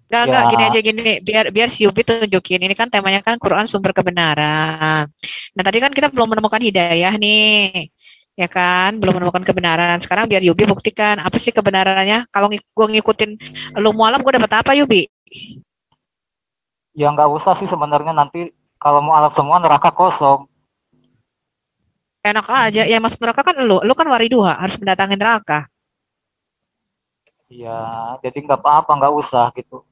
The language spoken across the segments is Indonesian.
Enggak, gini Ya, aja gini, biar si Yubi tunjukin. Ini kan temanya kan Quran sumber kebenaran. Nah, tadi kan kita belum menemukan hidayah nih. Ya kan, belum menemukan kebenaran. Sekarang biar Yubi buktikan apa sih kebenarannya. Kalau gue ngikutin lu mualam, gue dapat apa Yubi? ya nggak usah sih sebenarnya nanti kalau mau alat semua neraka kosong. Enak aja. Yang masuk neraka kan lu kan wariduha, harus mendatangi neraka. Ya, jadi nggak apa-apa, nggak usah gitu.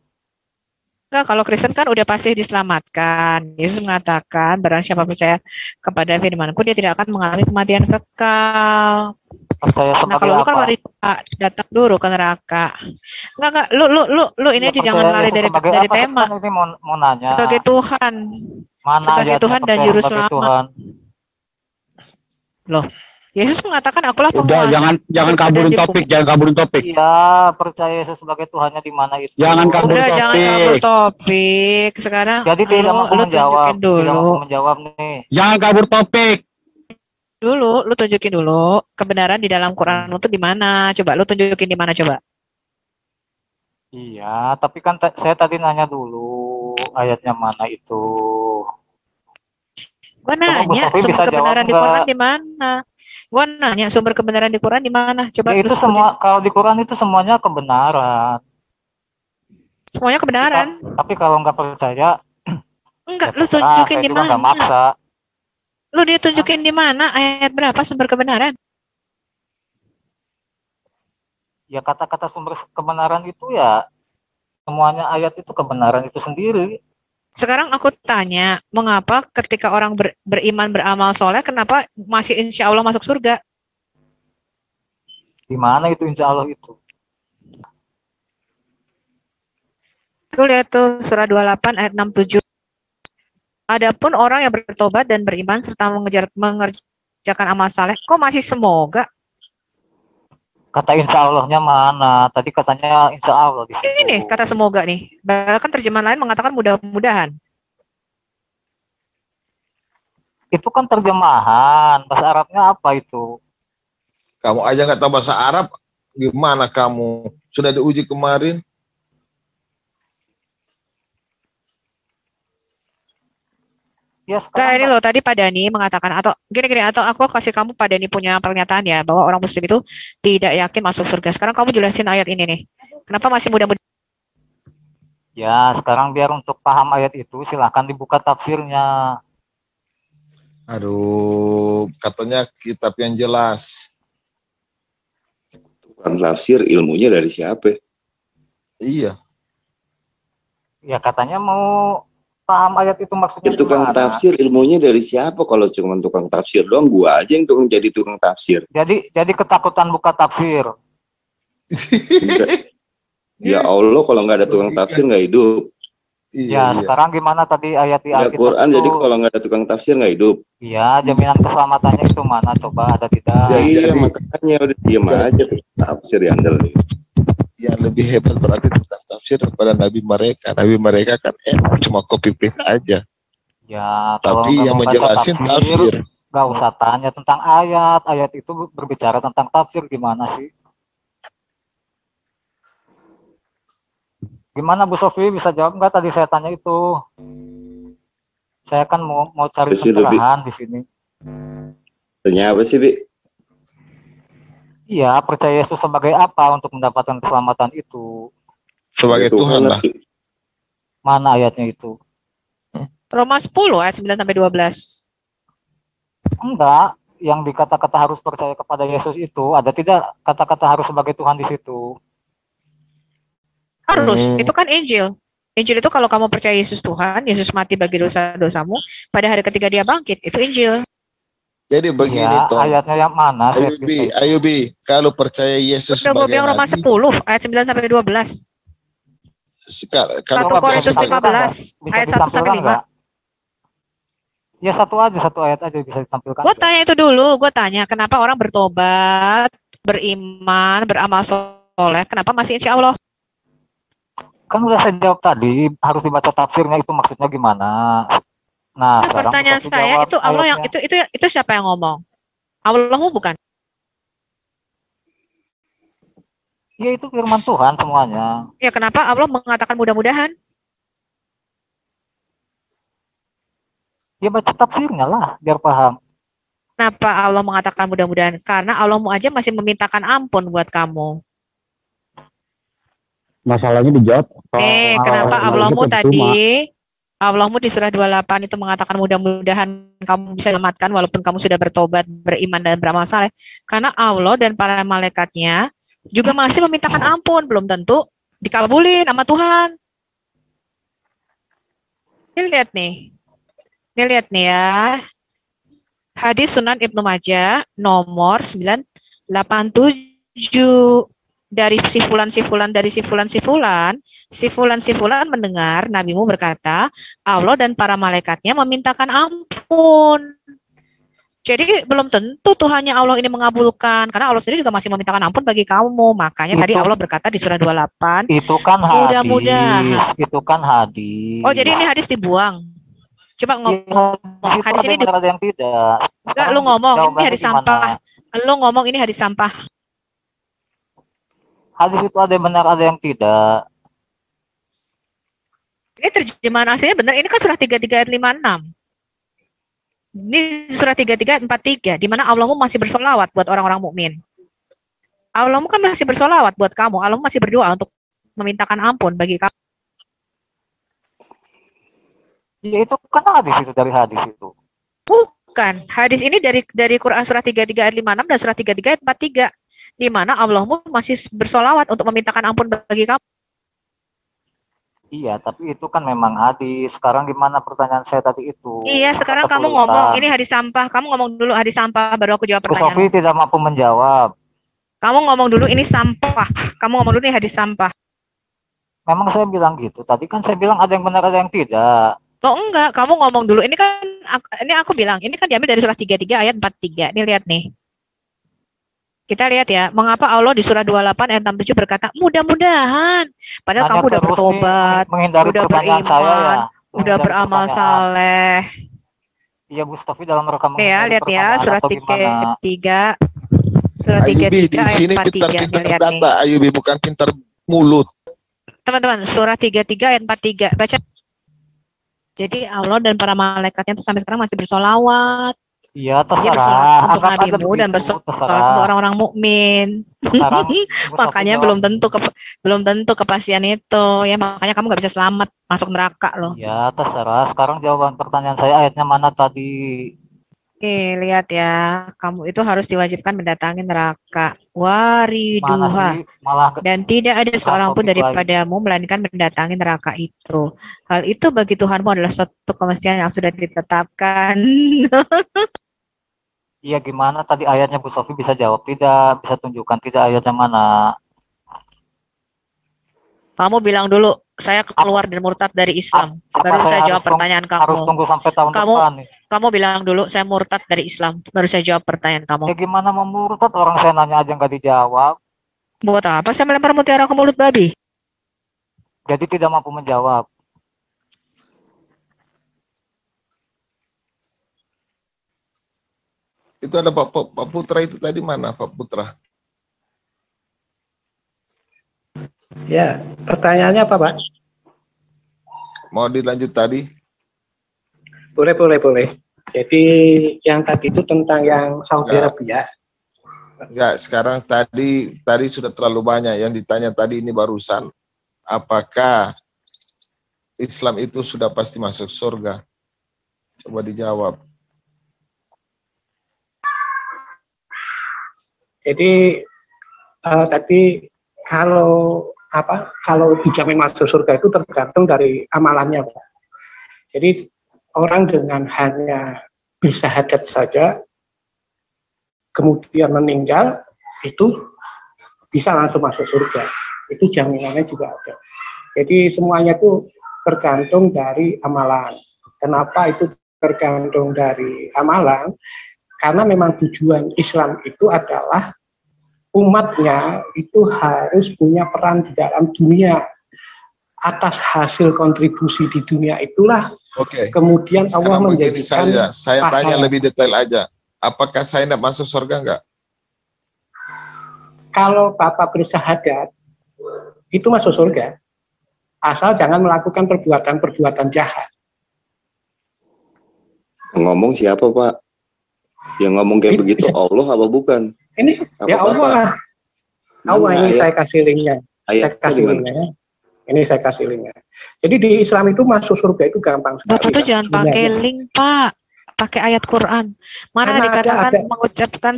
Enggak, kalau Kristen kan udah pasti diselamatkan. Yesus mengatakan, barang siapa percaya kepada firman-Ku, dia tidak akan mengalami kematian kekal. Percaya Nah, sebagai kalau lu kan apa? datang dulu ke neraka. Enggak, lu ini Ya aja jangan percaya lari Yesus sebagai dari apa? Saya tema. kan ini mau nanya, Sebagai Tuhan, mana sebagai ayatnya Tuhan dan percaya juru sebagai selamat. Tuhan? Loh, Yesus mengatakan akulah Udah, penguasa jangan surga dan kaburin di topik, bumi. jangan kaburin topik. Iya, percaya Yesus sebagai Tuhannya di mana itu? Jangan kabur Udah jangan kabur topik. topik. Sekarang Jadi tidak mampu lu menjawab, tunjukin tidak mampu dulu. menjawab nih. Jangan kabur topik. Lu tunjukin dulu kebenaran di dalam Quran itu di mana? Coba lu tunjukin di mana coba. Iya, tapi kan saya tadi nanya dulu ayatnya mana itu. Gua Coba Bu nanya Sofi sumber bisa jawab kebenaran di Quran enggak? di mana? Gua nanya sumber kebenaran di Quran di mana? Coba Ya lu itu sebutin. semua, kalau di Quran itu semuanya kebenaran. Semuanya Tapi, kebenaran. tapi kalau nggak percaya, Enggak, ya lu terserah. tunjukin Saya di juga nggak mana? maksa. Lu dia Hah? tunjukin di mana ayat berapa sumber kebenaran? Ya kata-kata sumber kebenaran itu ya semuanya ayat itu kebenaran itu sendiri. Sekarang aku tanya, mengapa ketika orang beriman beramal soleh, kenapa masih insya Allah masuk surga? Di mana itu insya Allah itu? Tuh lihat tuh surah 28 ayat 67. Adapun orang yang bertobat dan beriman serta mengerjakan amal saleh, kok masih semoga? Kata insya Allahnya mana? Tadi katanya insya Allah di situ. Ini kata semoga nih. Bahkan terjemahan lain mengatakan mudah-mudahan. Itu kan terjemahan. Bahasa Arabnya apa itu? Kamu aja nggak tahu bahasa Arab, gimana kamu? Sudah diuji kemarin. Ya Nah, sekarang ini loh tadi Pak Dani mengatakan atau gini-gini atau aku kasih kamu Pak Dani punya pernyataan ya bahwa orang muslim itu tidak yakin masuk surga. Sekarang kamu jelasin ayat ini nih. Kenapa masih mudah-mudahan? ya sekarang biar untuk paham ayat itu silahkan dibuka tafsirnya. Aduh, katanya kitab yang jelas. Tukang tafsir ilmunya dari siapa? Iya. Ya katanya mau paham ayat itu maksudnya Ya, tukang gimana. tafsir ilmunya dari siapa? Kalau cuma tukang tafsir doang, gua aja yang tukang jadi tukang tafsir. Jadi ketakutan buka tafsir. Ya Allah, kalau nggak ada tukang tafsir nggak hidup. Ya sekarang gimana tadi ayat di Ya Alkitab Quran, itu? jadi kalau nggak ada tukang tafsir nggak hidup. Iya, jaminan keselamatannya itu mana? Coba ada tidak? Ya iya, makanya udah diam aja tukang tafsir ya andel. Yang lebih hebat berarti tukang tafsir daripada nabi mereka. Nabi mereka kan cuma copy paste aja. Ya, kalau Tapi nggak yang mau baca menjelasin tafsir. nggak usah tanya tentang ayat. Ayat itu berbicara tentang tafsir gimana sih? Gimana Bu Sofi bisa jawab nggak tadi saya tanya itu? Saya kan mau cari pencerahan di sini. Tanya apa sih, Bi? Iya, percaya Yesus sebagai apa untuk mendapatkan keselamatan itu? Sebagai Tuhan lah. Mana ayatnya itu? Roma 10 ayat 9 sampai 12. Enggak, yang dikata-kata harus percaya kepada Yesus itu ada tidak kata-kata harus sebagai Tuhan di situ? Harus, itu kan Injil. Injil itu kalau kamu percaya Yesus Tuhan, Yesus mati bagi dosa-dosamu, pada hari ketiga dia bangkit, itu Injil. Jadi begini ya, toh. Ayatnya yang mana? Ayubi, kalau percaya Yesus sebagai sebagai Roma nabi. 10 ayat 9 sampai 12. 1 Korintus 15 ayat 1 sampai 5. Ya satu ayat aja bisa ditampilkan. Gue tanya itu dulu, gue tanya kenapa orang bertobat, beriman, beramal soleh, kenapa masih insya Allah? Kan udah saya jawab tadi, harus dibaca tafsirnya itu maksudnya gimana. Nah, pertanyaan saya itu Allah yang itu siapa yang ngomong? Allahmu bukan? Ya itu firman Tuhan semuanya. Ya kenapa Allah mengatakan mudah-mudahan? Ya baca tafsirnya lah biar paham. Kenapa Allah mengatakan mudah-mudahan? Karena Allahmu aja masih memintakan ampun buat kamu. Masalahnya dijawab. Kenapa kalau Allahmu gitu tadi, percuma. Allahmu di surah 28 itu mengatakan mudah-mudahan kamu bisa selamatkan walaupun kamu sudah bertobat, beriman dan beramal saleh. Karena Allah dan para malaikatnya juga masih memintakan ampun, belum tentu dikabulin sama Tuhan. Ini lihat nih ya. Hadis Sunan Ibnu Majah nomor 987 dari sifulan mendengar nabimu berkata, Allah dan para malaikatnya memintakan ampun. Jadi belum tentu Tuhannya Allah ini mengabulkan, karena Allah sendiri juga masih memintakan ampun bagi kamu. Makanya tadi Allah berkata di surah 28, itu kan hadis. mudah-mudahan. Itu kan hadis. Oh, jadi ini hadis dibuang. Coba ngomong. Ya, Hadis ini ada yang tidak. enggak, lu ngomong ini hadis sampah. Lu ngomong ini hadis sampah. Hadis itu ada yang benar, ada yang tidak. Ini terjemahan aslinya benar. Ini kan surah 33 ayat 56. Ini surah 33 ayat 43, di mana Allahmu masih bersolawat buat orang-orang mukmin. Allahmu kan masih bersolawat buat kamu. Allahmu masih berdoa untuk memintakan ampun bagi kamu. Ya itu kan hadis itu, dari hadis itu. Bukan. Hadis ini dari Quran surah 33 ayat 56 dan surah 33 ayat 43, di mana Allahmu masih bersolawat untuk memintakan ampun bagi kamu. Iya, tapi itu kan memang hadis. Sekarang gimana pertanyaan saya tadi itu? Iya, sekarang kamu ngomong ini hadis sampah. Kamu ngomong dulu hadis sampah, baru aku jawab pertanyaan. Sofi tidak mampu menjawab. Kamu ngomong dulu ini sampah. Kamu ngomong dulu ini hadis sampah. Memang saya bilang gitu. Tadi kan saya bilang ada yang benar, ada yang tidak. Oh enggak, kamu ngomong dulu. Ini kan ini aku bilang, ini kan diambil dari surah 33 ayat 43. Ini lihat nih. Kita lihat ya, mengapa Allah di surah 28 ayat 67 berkata, mudah-mudahan. Padahal kamu udah bertobat, udah beriman, udah beramal saleh. Iya, Bu Stofi dalam rekaman. Ya, lihat ya, surah 33. Surah 33 Ayubi, di ayat sini 43. pintar-pintar data, Ayubi, bukan pintar mulut. Teman-teman, surah 33 ayat 43. Baca. Jadi Allah dan para malaikatnya itu sampai sekarang masih bersolawat. Iya, Dia bersolawat untuk nabimu dan bersolawat untuk orang-orang mukmin. Makanya belum tentu kepastian itu ya, makanya kamu nggak bisa selamat masuk neraka loh. Ya terserah. Sekarang jawaban pertanyaan saya ayatnya mana tadi? Oke, lihat ya, kamu itu harus diwajibkan mendatangi neraka. Wariduha. Dan tidak ada seorang pun daripadamu melainkan mendatangi neraka itu. Hal itu bagi Tuhanmu adalah suatu kemestian yang sudah ditetapkan. Iya, gimana tadi ayatnya Bu Sofi bisa jawab tidak? Bisa tunjukkan tidak ayatnya mana? Kamu bilang dulu, saya keluar dan murtad dari Islam. Baru saya jawab pertanyaan kamu. Harus tunggu sampai tahun depan nih. Kamu bilang dulu, saya murtad dari Islam. Baru saya jawab pertanyaan kamu. Ya gimana mau murtad? Orang saya nanya aja nggak dijawab. Buat apa saya melempar mutiara ke mulut babi? Jadi tidak mampu menjawab. Itu ada Pak Putra itu tadi, mana Pak Putra? Ya, pertanyaannya apa, Pak? Mau dilanjut tadi? Boleh. Jadi yang tadi itu tentang yang Saudi Arabia. Enggak, sekarang tadi sudah terlalu banyak yang ditanya tadi ini barusan. Apakah Islam itu sudah pasti masuk surga? Coba dijawab. Jadi tadi kalau dijamin masuk surga itu tergantung dari amalannya, Pak. Jadi orang dengan hanya bersyahadat saja kemudian meninggal itu bisa langsung masuk surga. Itu jaminannya juga ada. Jadi semuanya itu tergantung dari amalan. Kenapa itu tergantung dari amalan? Karena memang tujuan Islam itu adalah umatnya itu harus punya peran di dalam dunia. Atas hasil kontribusi di dunia itulah kemudian Allah menjadikan saya tanya lebih detail aja. Apakah saya tidak masuk surga enggak? Kalau Bapak bersyahadat itu masuk surga. Asal jangan melakukan perbuatan-perbuatan jahat. Ngomong siapa, Pak? Yang ngomong kayak begitu Allah apa bukan? Ini Apa ya Allah lah. Allah ini saya kasih linknya. Saya kasih linknya. Ini saya kasih linknya. Jadi di Islam itu masuk surga itu gampang sekali. Bapak tuh jangan pakai link, Pak. Pakai ayat Quran. Mana Karena dikatakan ada. mengucapkan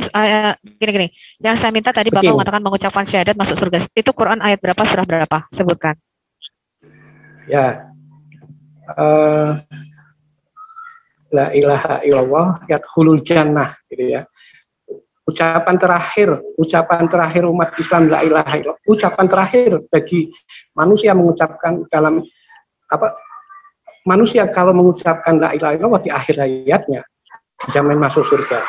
gini. Yang saya minta tadi Bapak mengatakan mengucapkan syahadat masuk surga. Itu Quran ayat berapa, surah berapa? Sebutkan. Ya. La ilaha illallah yadkhulul jannah gitu ya. Ucapan terakhir umat Islam la ilaha illallah. Ucapan terakhir bagi manusia mengucapkan dalam manusia kalau mengucapkan la ilaha illallah di akhir hayatnya dijamin masuk surga.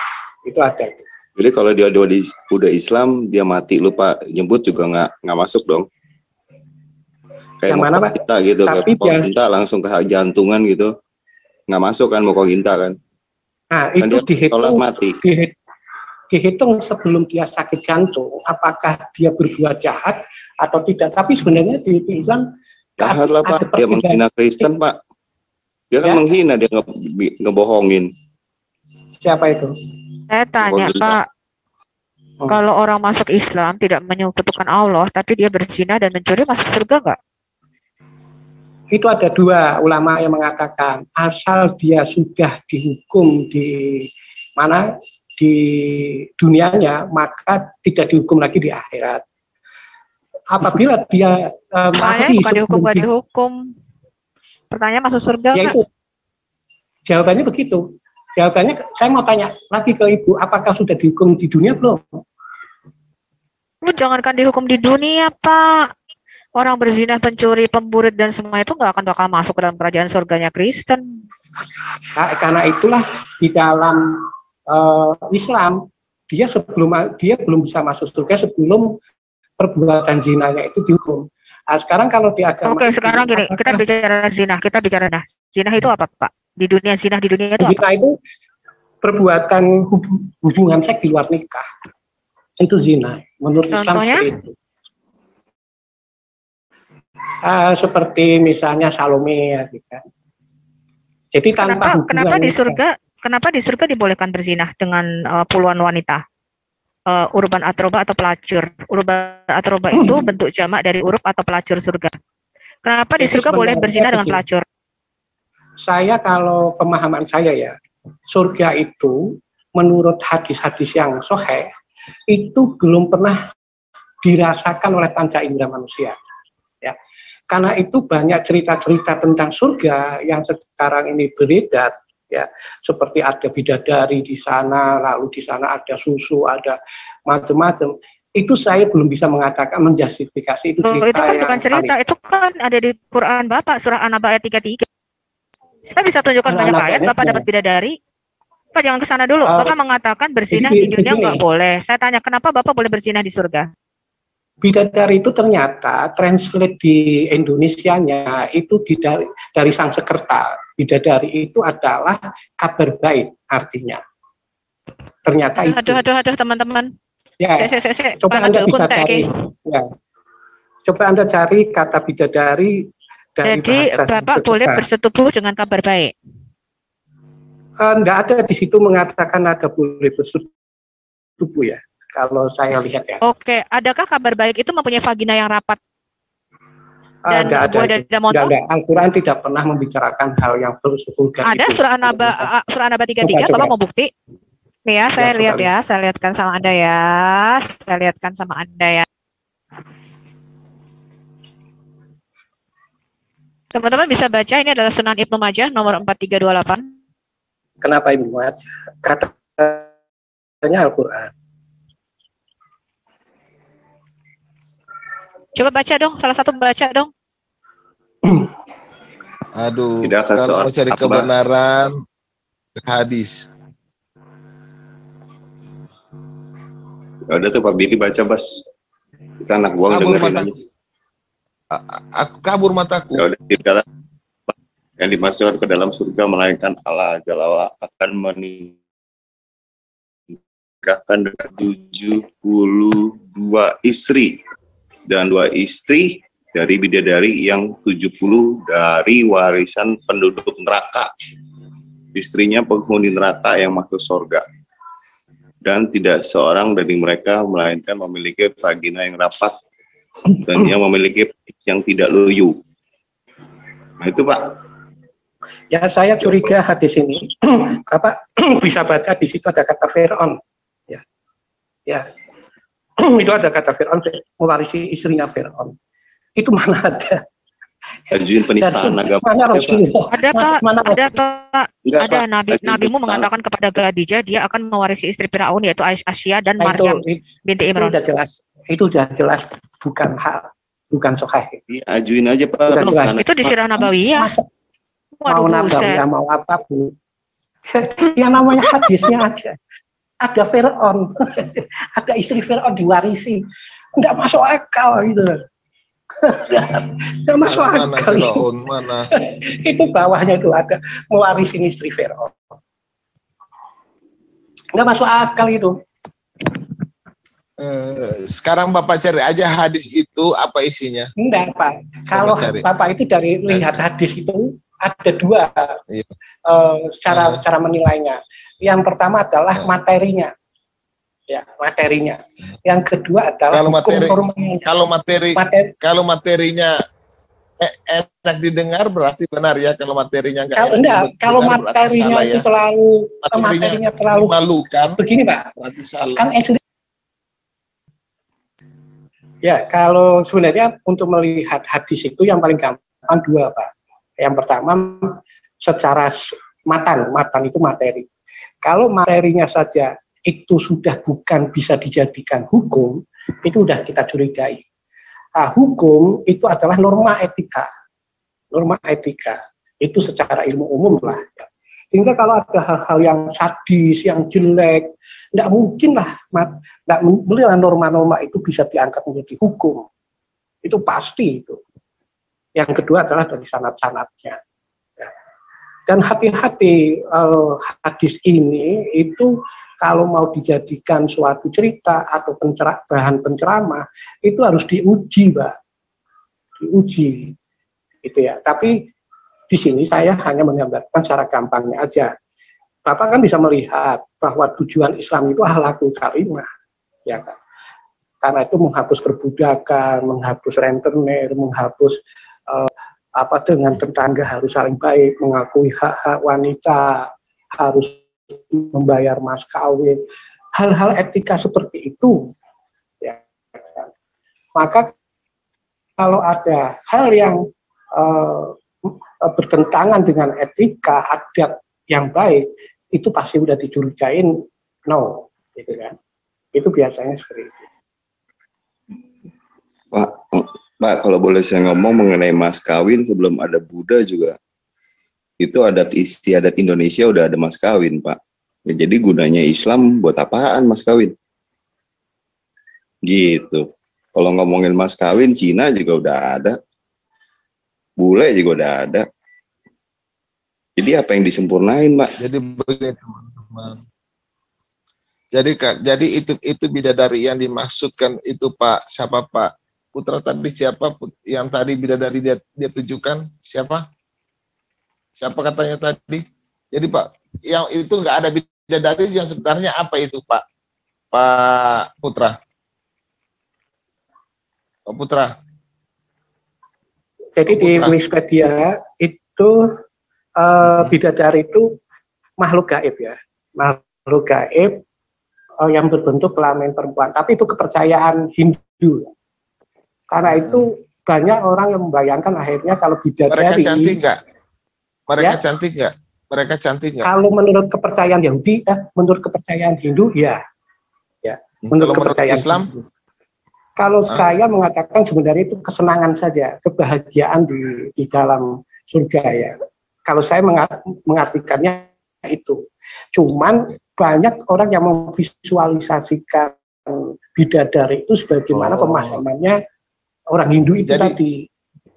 Itu ada. Jadi kalau dia udah Islam, dia mati lupa nyebut juga nggak masuk dong. Kayak yang mana, Pak? Kita gitu, tapi kayak kita langsung ke jantungan gitu. Nggak masuk kan mau kita kan. Nah, kan itu dihitung mati. Dihitung sebelum dia sakit jantung, apakah dia berbuat jahat atau tidak. Tapi sebenarnya di Islam jahat lah, Pak. Dia menghina Kristen, Pak. Dia kan menghina, dia ngebohongin. Siapa itu? Saya tanya, Pak. Kalau orang masuk Islam tidak menyekutukan Allah, tapi dia berzina dan mencuri, masuk surga nggak? Itu ada dua ulama yang mengatakan asal dia sudah dihukum di dunianya, maka tidak dihukum lagi di akhirat. Apabila dia mati bukan dihukum. Pertanyaan masuk surga ya itu. Jawabannya begitu. Jawabannya saya mau tanya lagi ke Ibu, apakah sudah dihukum di dunia belum? Jangankan dihukum di dunia, Pak. Orang berzina, pencuri, pemburit dan semua itu nggak akan bakal masuk ke dalam kerajaan surganya Kristen. Nah, karena itulah di dalam Islam dia belum bisa masuk surga sebelum perbuatan zinanya itu dihukum. Nah, sekarang kalau di agama sekarang gini, kita bicara zina, zina itu apa, Pak? Di dunia zina di dunia itu zina apa? Itu perbuatan hubungan seks di luar nikah. Itu zina menurut Islam seperti itu. Seperti misalnya Salome ya gitu. Jadi kenapa di surga dibolehkan berzina dengan puluhan wanita? Urban atroba atau pelacur. Urban atroba itu bentuk jamak dari urub atau pelacur surga. Kenapa di surga boleh berzina dengan pelacur? Saya kalau pemahaman saya ya, surga itu menurut hadis-hadis yang sahih itu belum pernah dirasakan oleh panca indera manusia. Ya. Karena itu banyak cerita-cerita tentang surga yang sekarang ini beredar, ya, seperti ada bidadari di sana, lalu di sana ada susu, ada macam-macam. Itu saya belum bisa mengatakan menjustifikasi itu cerita. Itu kan bukan cerita, itu kan ada di Quran Bapak, surah An-Naba ayat 33. Saya bisa tunjukkan banyak ayat, Bapak dapat bidadari. Bapak jangan ke sana dulu. Bapak mengatakan berzina di dunia nggak boleh. Saya tanya, kenapa Bapak boleh berzina di surga? Bidadari itu ternyata translate di Indonesianya itu dari Sanskerta. Bidadari itu adalah kabar baik artinya. Ternyata itu. Aduh teman-teman. Ya, coba Anda bisa cari. Ya. Coba Anda cari kata bidadari. Jadi Bapak boleh bersetubuh dengan kabar baik? Enggak ada di situ mengatakan ada boleh bersetubuh ya. Kalau saya lihat ya. Oke, adakah kabar baik itu mempunyai vagina yang rapat? Dan buah dada montok? Al-Quran tidak pernah membicarakan hal yang vulgar. Ada surah An-Naba 33, Bapak mau bukti? Nih ya, saya lihat ya, saya lihatkan sama Anda ya. Teman-teman bisa baca, ini adalah Sunan Ibnu Majah nomor 4328. Kenapa Ibnu Majah? Katanya Al-Quran. Coba baca dong, salah satu baca dong. Aduh, kalau mau cari kebenaran, hadis. Ya udah tuh Pak Billy baca, Bas. Kita anak buang dengerin aja. Aku kabur mataku. Ya udah, yang dimasukkan ke dalam surga melainkan Allah Jalla wa akan menikahkan dengan 72 istri dan 2 istri dari bidadari yang 70 dari warisan penduduk neraka. Istrinya penghuni neraka yang masuk surga. Dan tidak seorang dari mereka melainkan memiliki vagina yang rapat dan yang memiliki yang tidak loyo. Nah itu Pak. Ya saya curiga hadis ini, Bapak bisa baca di situ ada kata Fir'aun. Ya, itu ada kata Fir'aun mewarisi istrinya Fir'aun. Itu mana ada? Ajuin penistaan agama. Mana Rasulullah? Ada Pak, Mana ada Pak. Enggak, Ada Pak. nabimu mengatakan kepada Khadijah dia akan mewarisi istri Firaun yaitu Asia dan Nah, Maryam binti itu Imran. udah jelas. Itu udah jelas bukan hal, bukan sahih. Iya, ajuin aja Pak. Udah penistaan Itu di Sirah Nabawiyah. Masa Waduh, mau nambah buset. ya mau apa Bu? Yang namanya hadisnya aja. Ada Fir'aun, ada istri Fir'aun diwarisi, nggak masuk akal gitu. Nggak masuk Mana akal. Firaun, mana? Itu bawahnya itu ada mewarisi istri Fir'aun. Nggak masuk akal itu. Sekarang Bapak cari aja hadis itu apa isinya. Enggak Pak. Kalau cari. Bapak itu dari lihat hadis itu ada dua Iya. cara menilainya. Yang pertama adalah materinya. Ya, materinya. Yang kedua adalah Kalau hukum materi- formanya. Kalau materinya enak didengar berarti benar ya. Kalau materinya Kalau materinya itu terlalu materinya terlalu memalukan, begini Pak. berarti salah. Kan SD. Ya, kalau sebenarnya untuk melihat hadis itu yang paling gampang dua Pak. Yang pertama secara matan itu materi. Kalau materinya saja itu sudah bukan bisa dijadikan hukum, itu sudah kita curigai. Nah, hukum itu adalah norma etika. Norma etika itu secara ilmu umum lah. Sehingga kalau ada hal-hal yang sadis, yang jelek, tidak mungkin lah, norma-norma itu bisa diangkat menjadi hukum. Itu pasti itu. Yang kedua adalah dari sanad-sanadnya. Ya. Dan hati-hati hadis ini itu kalau mau dijadikan suatu cerita atau bahan penceramah itu harus diuji, Pak. Diuji, gitu ya. Tapi di sini saya hanya menggambarkan secara gampangnya aja. Bapak kan bisa melihat bahwa tujuan Islam itu akhlakul karimah, ya kan? Karena itu menghapus perbudakan, menghapus rentenir, menghapus dengan tetangga harus saling baik, mengakui hak-hak wanita, harus membayar mas kawin, hal-hal etika seperti itu, ya kan? Maka kalau ada hal yang bertentangan dengan etika, adab yang baik, itu pasti udah dicurigain, no, gitu kan? Itu biasanya seperti itu. Pak, kalau boleh saya ngomong mengenai mas kawin sebelum ada Buddha juga, itu adat istiadat Indonesia udah ada mas kawin, Pak. Ya, jadi gunanya Islam buat apaan mas kawin? Gitu. Kalau ngomongin mas kawin, Cina juga udah ada, bule juga udah ada. Jadi apa yang disempurnain, Pak? Jadi begini teman-teman. Jadi itu bidadari yang dimaksudkan itu Pak, siapa Pak? Putra tadi siapa yang tadi bidadari dia tujukan? Siapa? Siapa katanya tadi? Jadi Pak, yang itu nggak ada bidadari yang sebenarnya apa itu Pak? Pak Putra. Pak Putra. Jadi di Wikipedia itu bidadari itu makhluk gaib ya, makhluk gaib yang berbentuk kelamin perempuan. Tapi itu kepercayaan Hindu. Karena itu banyak orang yang membayangkan akhirnya kalau bidadari. Mereka cantik nggak? Mereka ya, cantik nggak? Mereka cantik nggak? Kalau menurut kepercayaan Yahudi, menurut kepercayaan Hindu, ya. Menurut kepercayaan Islam. Hindu. Kalau saya mengatakan sebenarnya itu kesenangan saja, kebahagiaan di dalam surga ya. Kalau saya mengartikannya itu. Cuman banyak orang yang memvisualisasikan bidadari itu sebagaimana pemahamannya orang Hindu itu tadi.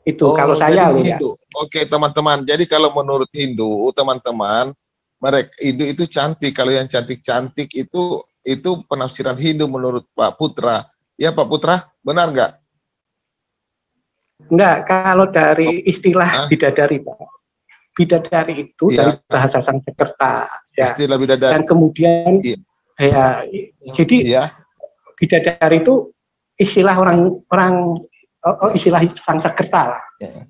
Itu kalau saya loh ya. Oke teman-teman, jadi kalau menurut Hindu teman-teman, mereka Hindu itu cantik. Kalau yang cantik-cantik itu penafsiran Hindu menurut Pak Putra. Ya Pak Putra, benar nggak? Enggak, kalau dari istilah bidadari, Pak. Bidadari itu dari bahasa Sanskerta, ya. Istilah bidadari. Dan kemudian, jadi bidadari itu istilah istilah Sanskerta lah,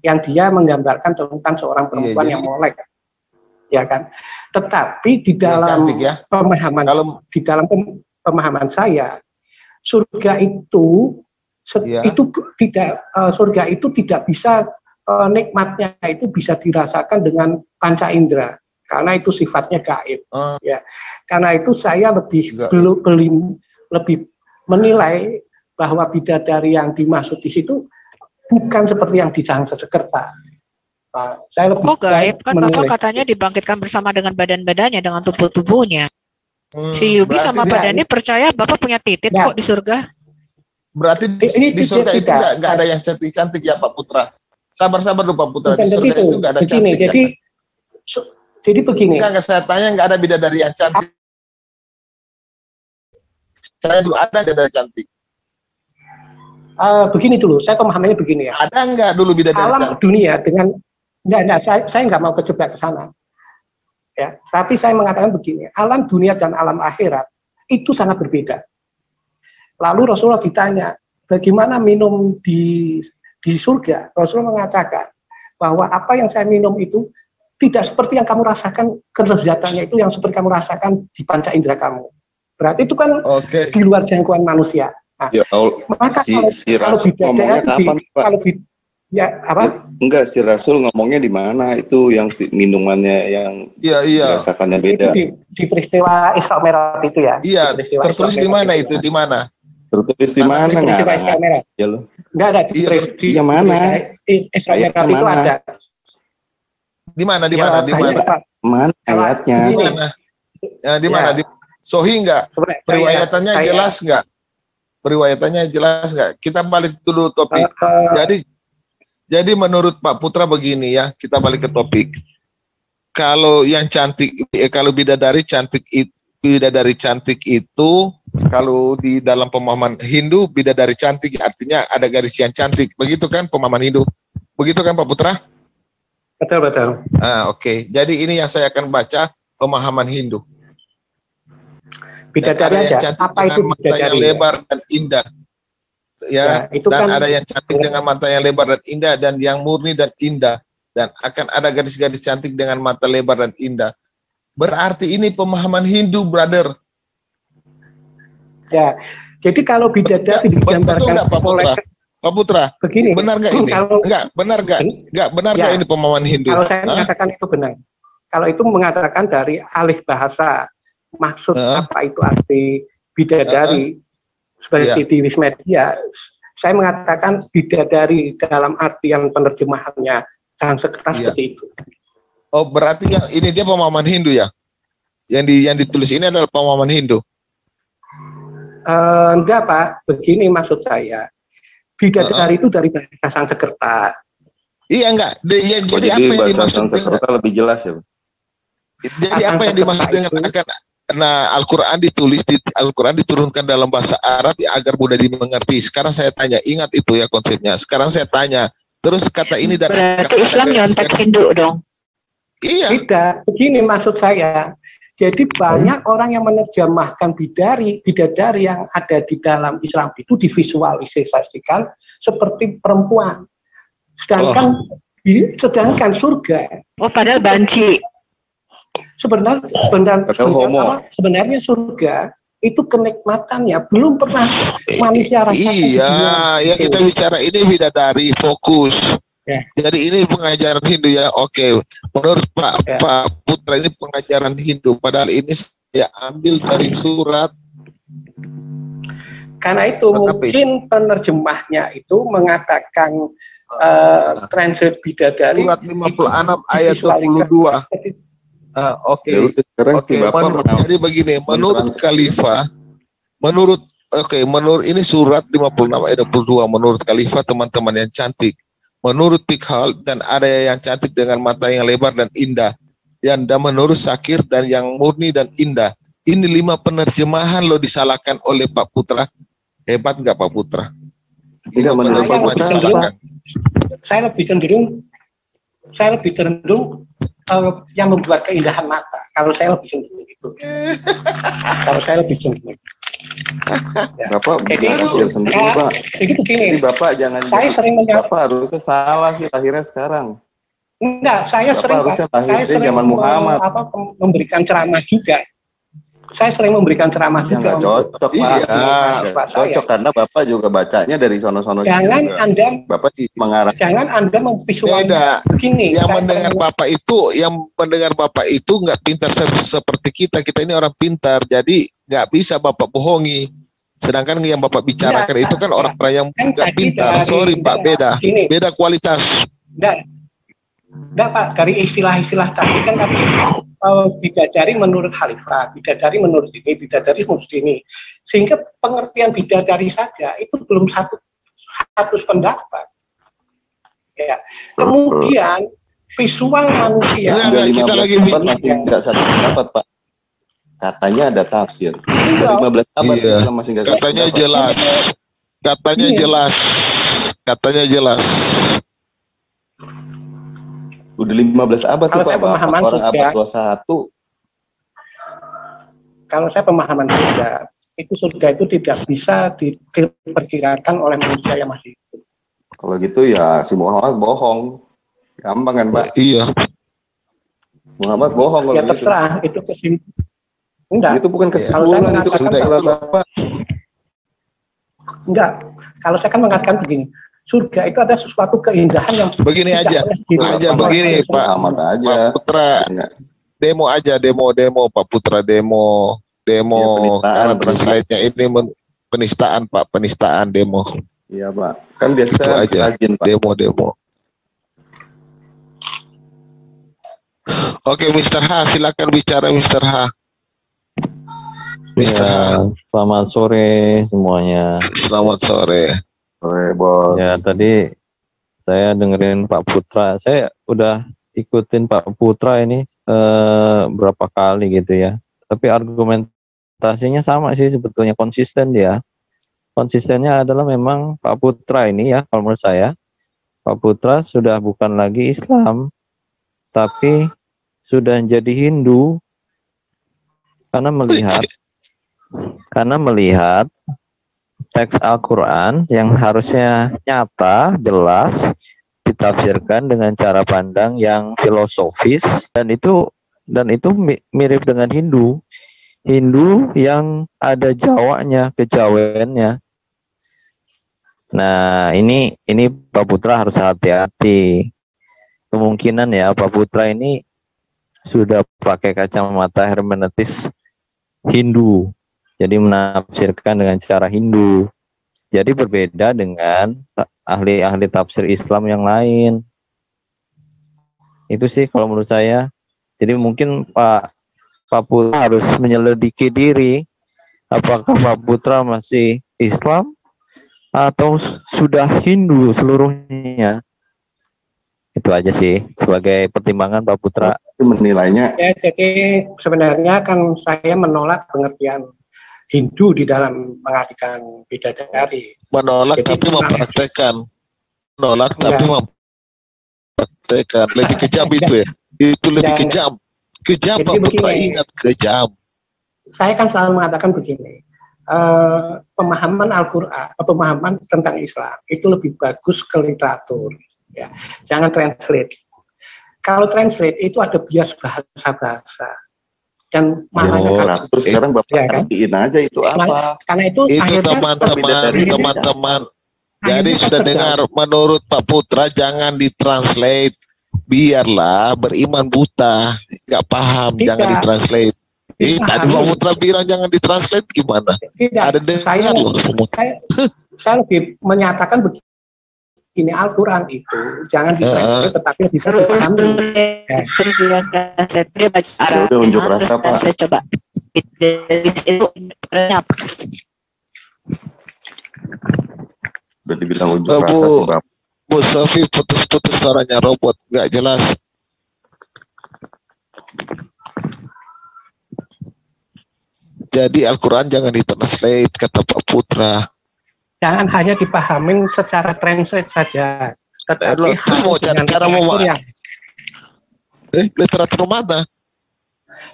yang dia menggambarkan tentang seorang perempuan yang molek, ya kan. Tetapi di dalam pemahaman saya, surga itu surga itu tidak bisa nikmatnya itu bisa dirasakan dengan panca indera, karena itu sifatnya gaib. Ya, karena itu saya lebih menilai bahwa bidadari yang dimaksud di situ bukan seperti yang di Sanskerta. Saya lebih gaib kan Bapak katanya dibangkitkan bersama dengan badan-badannya, dengan tubuh-tubuhnya. Si Yubi sama badannya percaya Bapak punya titik kok di surga. Berarti di surga itu nggak ada yang cantik-cantik ya Pak Putra. Sabar-sabar dulu Pak Putra, di surga itu nggak ada cantik. Jadi begini. Enggak, saya tanya nggak ada bidadari yang cantik. Saya dulu ada bidadari cantik. Begini dulu, saya pemahamannya begini ya. Ada nggak dulu bidadari alam cantik? Dunia dengan saya nggak mau kejebak ke sana. Ya, tapi saya mengatakan begini, alam dunia dan alam akhirat itu sangat berbeda. Lalu Rasulullah ditanya, bagaimana minum di surga? Rasulullah mengatakan bahwa apa yang saya minum itu tidak seperti yang kamu rasakan, kelezatannya itu yang seperti kamu rasakan di panca indera kamu. Berarti itu kan di luar jangkauan manusia. Nah, ya Allah, maka si Rasul ngomongnya kapan, Pak? Ya, apa? Enggak, si Rasul ngomongnya di mana? Itu yang minumannya yang dirasakannya beda. Itu di peristiwa Isra Mi'raj itu ya. Iya, tertulis di mana itu? Di mana? Tertulis di mana? Enggak ada. Di mana? Isra Mi'raj itu ada. Di mana? Di mana? Di mana? Mana ayatnya? Di mana? Ya, di mana? Di Sahih enggak? Periwayatannya jelas enggak? Periwayatannya jelas enggak? Kita balik dulu topik. Jadi menurut Pak Putra begini ya, kita balik ke topik. Kalau yang cantik, kalau bidadari cantik itu, kalau di dalam pemahaman Hindu, bidadari cantik artinya ada garis yang cantik. Begitu kan pemahaman Hindu? Begitu kan Pak Putra? Betul. Oke. Jadi ini yang saya akan baca pemahaman Hindu. Bidadari aja. Apa itu bidadari? Yang lebar dan indah. Ya, itu dan kan ada yang cantik dengan mata yang lebar dan indah, dan yang murni dan indah, dan akan ada gadis-gadis cantik dengan mata lebar dan indah. Berarti ini pemahaman Hindu, brother. Ya, jadi kalau bidadari digambarkan oleh Pak Putra, begini, benar nggak ini? Benar nggak ini pemahaman Hindu? Kalau saya mengatakan itu benar. Kalau itu mengatakan dari alih bahasa, maksud apa itu arti bidadari? Sebagai di Wismedia, saya mengatakan bidadari dalam artian penerjemahannya Sanskerta seperti itu. Oh, berarti yang ini dia pemahaman Hindu ya? Yang ditulis ini adalah pemahaman Hindu? Enggak Pak, begini maksud saya. Bidadari itu dari bahasa Sanskerta. Iya enggak. Jadi apa yang dimaksud Sanskerta lebih jelas ya? Jadi apa yang dimaksud dengan karena Al-Quran diturunkan dalam bahasa Arab ya, agar mudah dimengerti. Sekarang saya tanya, ingat itu ya konsepnya. Sekarang saya tanya, terus kata ini dan berarti Islam nyontek Hindu dong? Iya. Tidak, begini maksud saya. Jadi banyak orang yang menerjemahkan bidadari yang ada di dalam Islam itu divisualisasikan seperti perempuan. Sedangkan surga. Oh, padahal banci. Sebenarnya surga itu kenikmatannya belum pernah manusia rasakan. Iya, kita bicara ini bidadari, fokus. Ya. Jadi ini pengajaran Hindu ya. Oke. Menurut Pak Putra ini pengajaran Hindu, padahal ini saya ambil dari surat. Karena itu mungkin penerjemahnya itu mengatakan translate bidadari surat 56 ayat 22. Oke. Jadi begini, menurut Khalifah, menurut ini surat 56 ayat 22, menurut Khalifah teman-teman yang cantik, menurut Pikhal dan ada yang cantik dengan mata yang lebar dan indah, dan menurut Sakir dan yang murni dan indah. Ini 5 penerjemahan lo disalahkan oleh Pak Putra. Hebat nggak Pak Putra? Tidak menurut Pak Putra cenderung- apa? saya lebih cenderung yang membuat keindahan mata. Kalau saya lebih cenderung itu. Kalau saya lebih cenderung. Bapak Jadi bisa tafsir sendiri, Pak. Jadi begini. Jadi Bapak jangan Saya jadi, sering Bapak harusnya salah sih lahirnya sekarang. Enggak, saya Bapak sering harusnya Pak, saya lahirnya sering zaman Muhammad. memberikan ceramah juga. Saya sering memberikan ceramah Ya juga. nggak cocok, Pak. Iya. Nggak cocok karena Bapak juga bacanya dari sono-sono Jangan juga. Anda Bapak mengarah. jangan Anda memvisualkan Beda. begini. Yang saya mendengar sering- Bapak itu nggak pintar seperti kita. Kita ini orang pintar, jadi nggak bisa Bapak bohongi. Sedangkan yang Bapak bicarakan Enggak, itu kan orang-orang yang kan nggak tadi pintar. dari- Sorry Pak, beda. Gini. Beda kualitas. Enggak Pak, dari istilah-istilah tadi kan tadi bidadari menurut Khalifah, bidadari menurut ini, bidadari menurut ini. Sehingga pengertian bidadari saja itu belum satu pendapat. Ya. Kemudian visual manusia. Enggak, Udah kita 15 lagi abad masih nggak satu pendapat, Pak. Katanya ada tafsir. Udah 15 abad Iya. Islam masih nggak satu Katanya pendapat. jelas. Katanya Iya. jelas. Katanya jelas. Udah 15 abad tuh, Kalau Pak. saya pemahaman Orang surga, abad 21. kalau saya pemahaman surga itu tidak bisa diperkirakan oleh manusia yang masih hidup. Kalau gitu ya si Muhammad bohong. Gampang kan, Pak? Iya. Muhammad bohong kalau Ya gitu. terserah, itu kesimpulan. Enggak, Itu bukan Kalau saya kesimpulan, itu mengatakan kesimpulan bahwa- Bapak. enggak. Kalau saya kan mengatakan begini, surga itu ada sesuatu keindahan yang Begini tidak aja. boleh dirasakan Aja oleh begini, manusia. Pak. Muhammad aja. Pak Putra, Enggak. demo aja, demo Pak Putra, demo Ya, penistaan, karena penistaan. translate-nya ini penistaan Pak, penistaan demo, Iya, Pak. Kan biasa Itu aja. rajin, Pak. demo. Oke, Mr. H, silakan bicara Mr. H. Mr. H, Ya, selamat sore semuanya. selamat sore. Oke, Bos. Ya, tadi saya dengerin Pak Putra. Saya udah ikutin Pak Putra ini berapa kali gitu ya. Tapi argumentasinya sama sih sebetulnya, konsisten dia. Konsistennya adalah memang Pak Putra ini ya, kalau menurut saya, Pak Putra sudah bukan lagi Islam, tapi sudah jadi Hindu karena melihat teks Al-Quran yang harusnya nyata, jelas, ditafsirkan dengan cara pandang yang filosofis, dan itu mirip dengan Hindu yang ada Jawanya, kejawennya. Nah, ini Pak Putra harus hati-hati. Kemungkinan ya Pak Putra ini sudah pakai kacamata hermeneutis Hindu. Jadi menafsirkan dengan cara Hindu. Jadi berbeda dengan ahli-ahli tafsir Islam yang lain. Itu sih kalau menurut saya. Jadi mungkin Pak Putra harus menyelidiki diri. Apakah Pak Putra masih Islam atau sudah Hindu seluruhnya? Itu aja sih sebagai pertimbangan Pak Putra. Itu menilainya Ya, jadi sebenarnya kan saya menolak pengertian Hindu di dalam mengartikan bidadari. Menolak Jadi, tapi mempraktekkan. Menolak Ya. tapi mempraktekkan. Lebih kejam itu ya. Itu lebih Dan- kejam. Kejam Jadi Pak Putra, begini. ingat kejam. Saya kan selalu mengatakan begini, pemahaman Al-Quran, pemahaman tentang Islam itu lebih bagus ke literatur. Ya. Jangan translate. Kalau translate itu ada bias bahasa. Dan maknanya kan, terus sekarang Bapak Ya, kan? ngertiin aja itu apa. karena itu Itu akhirnya teman-teman. Jadi akhirnya sudah terjauh. dengar, menurut Pak Putra jangan ditranslate. Biarlah beriman buta, nggak paham, Tidak. jangan ditranslate. Tadi Pak Putra bilang jangan ditranslate, gimana? Tidak, Ada dengar loh semua. saya lebih menyatakan begini, Al-Quran itu jangan ditranslate tetapi bisa dipahami. Terus dia translate, dia baca Arab. Ya udah, unjuk rasa, Terus Pak. Saya coba. Itu lenyap. Udah dibilang unjuk Bu, rasa sih, Bapak. Bu Sofi putus-putus suaranya robot, nggak jelas. Jadi Al-Quran jangan ditranslate, kata Pak Putra. Jangan hanya dipahamin secara translate saja, tetapi Terus mau cari cara mau yang literatur mana?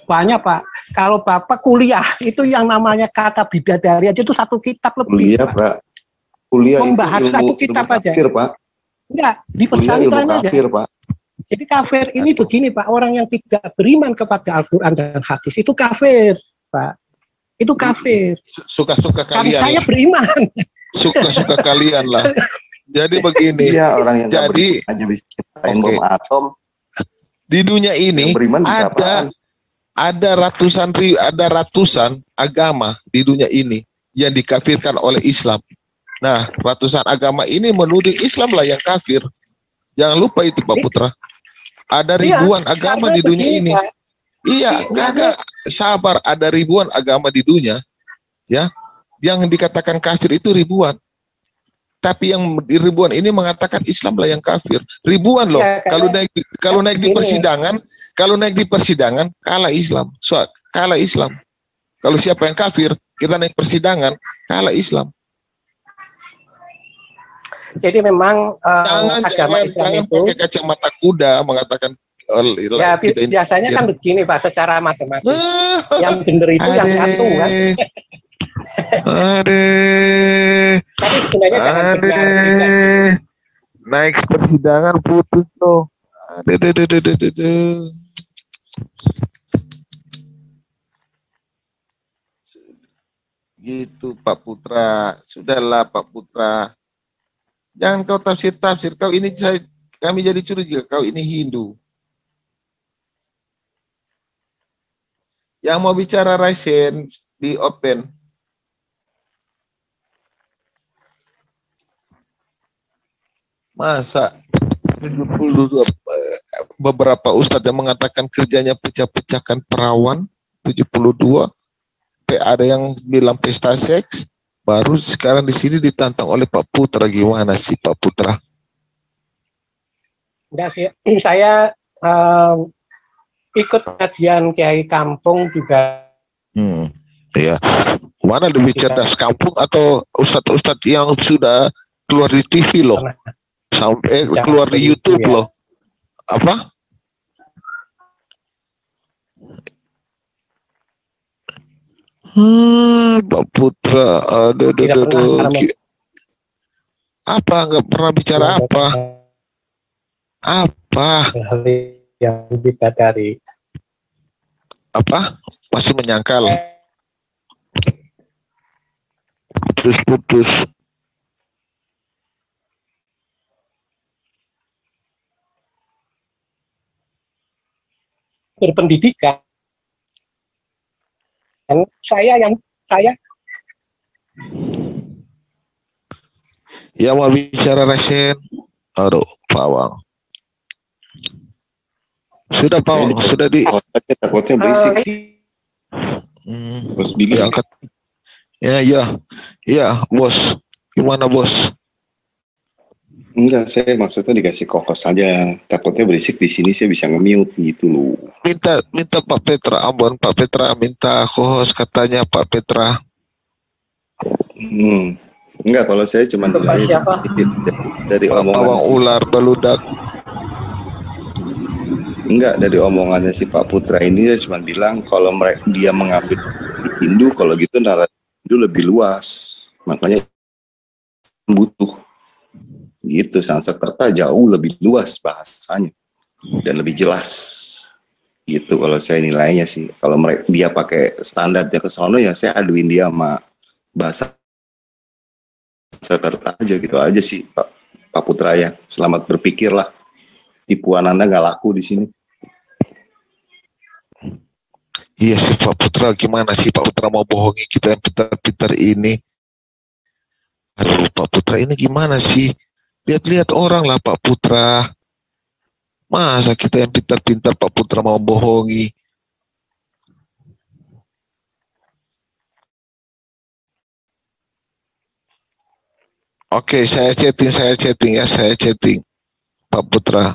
banyak Pak. Kalau Bapak kuliah itu yang namanya kata bidadari aja itu satu kitab lebih. Kuliah, Pak. Kuliah membahas itu satu kitab aja. Kafir, Pak. Enggak, di Kuliah ilmu pesantren aja. kafir, Pak. Jadi kafir ini begini Pak, orang yang tidak beriman kepada Al-Quran dan hadis itu kafir, Pak. Itu kafir. Suka-suka kalian. Saya beriman. Suka-suka kalian lah. Jadi begini. Iya, orang yang jadi aja bisa ciptain bom atom. Di dunia ini ada ratusan agama di dunia ini yang dikafirkan oleh Islam. Nah, ratusan agama ini menuding Islam lah yang kafir. Jangan lupa itu Pak Putra. Ada ribuan agama di dunia ini. Pak. Iya, kagak sabar, ada ribuan agama di dunia. Ya, yang dikatakan kafir itu ribuan. Tapi yang ribuan ini mengatakan Islam lah yang kafir. Ribuan loh. Ya, kalau naik di persidangan, kalah Islam. Kalah Islam. Kalau siapa yang kafir, kita naik persidangan, kalah Islam. Jadi memang agama Islam itu pakai kacamata kuda mengatakan ya, biasanya kan begini Pak, secara matematis. Yang benar itu yang satu kan. Tapi sebenarnya jangan benar. Naik persidangan putus tuh. Gitu Pak Putra. Sudahlah Pak Putra. Jangan kau tafsir-tafsir. Kami jadi curiga. Kau ini Hindu. Yang mau bicara Raisen di open. Masa 72 beberapa ustadz yang mengatakan kerjanya pecah-pecahkan perawan 72. Ada yang bilang pesta seks. Baru sekarang di sini ditantang oleh Pak Putra. Gimana sih Pak Putra? Enggak sih, saya ikut kajian Kiai Kampung juga. Iya. Mana lebih cerdas kampung atau ustadz-ustadz yang sudah keluar di TV loh? Sampai keluar di YouTube ya. Loh. Apa? Pak Putra, apa nggak pernah bicara apa? Apa? Yang bidadari. Apa? Masih menyangkal. Putus. Berpendidikan. Saya ya mau bicara Rasen. Aduh, Pak Wang. Sudah Pak Wang, sudah di takutnya berisik. Bos Billy angkat. Ya, Bos. Gimana, Bos? Enggak, saya maksudnya dikasih kokos aja. Takutnya berisik di sini saya bisa nge-mute gitu loh. Minta Pak Petra, Ambon Pak Petra minta kokos katanya Pak Petra. Enggak, kalau saya cuma dari omongan ular beludak. Enggak, dari omongannya si Pak Putra ini dia cuma bilang kalau dia mengambil Hindu, kalau gitu naratif Hindu lebih luas. Makanya butuh gitu, Sanskerta jauh lebih luas bahasanya dan lebih jelas gitu kalau saya nilainya sih. Kalau dia pakai standarnya ke sono ya saya aduin dia sama bahasa Sanskerta aja gitu aja sih Pak Putra ya. Selamat berpikir lah, tipuan Anda nggak laku di sini. Iya sih Pak Putra, gimana sih Pak Putra mau bohongi kita yang pintar-pintar ini? Aduh Pak Putra ini gimana sih? Lihat-lihat orang lah Pak Putra. Masa kita yang pintar-pintar Pak Putra mau bohongi? Oke, saya chatting Pak Putra.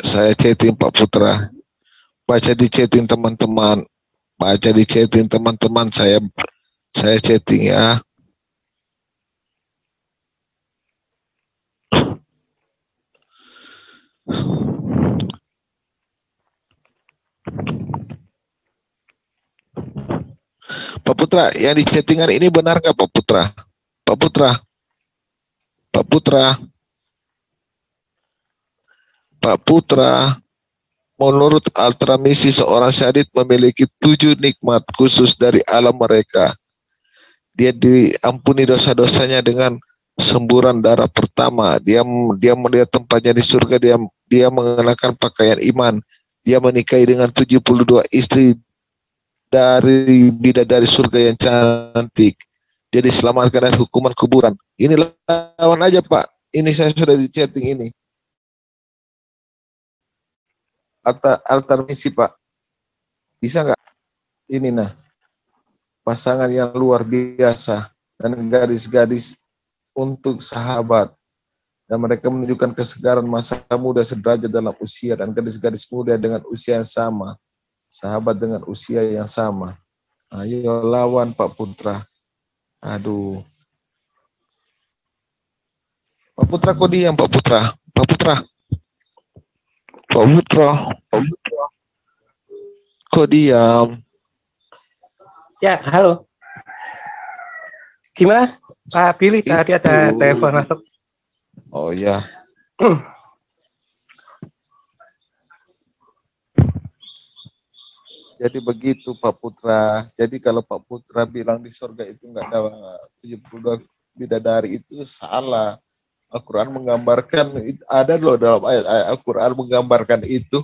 Saya chatting Pak Putra. Baca di chatting teman-teman. Saya Saya chatting ya. Pak Putra, yang di chattingan ini benar nggak Pak Putra? Pak Putra, Pak Putra, Pak Putra. Menurut Al-Tirmizi, seorang syahid memiliki 7 nikmat khusus dari alam mereka. Dia diampuni dosa-dosanya dengan semburan darah pertama. Dia melihat tempatnya di surga. Dia mengenakan pakaian iman. Dia menikahi dengan 72 istri dari bidadari surga yang cantik. Dia diselamatkan dari hukuman kuburan. Ini lawan aja Pak. Ini saya sudah di chatting ini. Al-Tirmizi Pak. Bisa nggak? Ini nah. Pasangan yang luar biasa. Dan gadis-gadis untuk sahabat. Dan mereka menunjukkan kesegaran masa muda sederajat dalam usia. Dan gadis-gadis muda dengan usia yang sama. Sahabat dengan usia yang sama. Ayo lawan Pak Putra. Aduh. Pak Putra kok diam Pak Putra? Pak Putra. Pak Putra. Kok diam? Ya, halo. Gimana? Pak Billy tadi ada telepon masuk. Oh ya. Jadi begitu Pak Putra. Jadi kalau Pak Putra bilang di surga itu enggak ada 72 bidadari itu salah. Al-Quran menggambarkan, ada loh dalam ayat Al-Quran menggambarkan itu.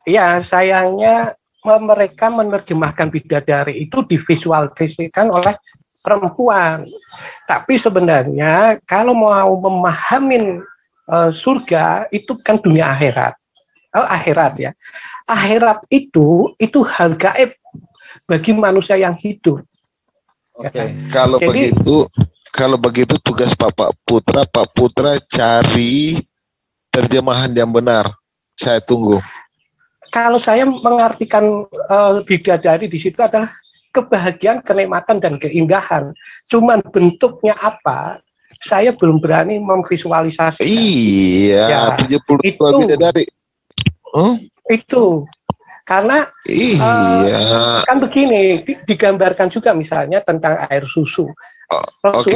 Iya, sayangnya mereka menerjemahkan bidadari itu divisualisasikan oleh perempuan. Tapi sebenarnya kalau mau memahamin surga itu kan dunia akhirat. Akhirat ya. Akhirat itu hal gaib bagi manusia yang hidup. Oke, kalau begitu tugas Pak Putra cari terjemahan yang benar. Saya tunggu. Kalau saya mengartikan bidadari di situ adalah kebahagiaan, kenikmatan dan keindahan. Cuman bentuknya apa? Saya belum berani memvisualisasikan. Iya, ya, 72 bidadari. Itu. Karena kan begini, digambarkan juga misalnya tentang air susu. Oke.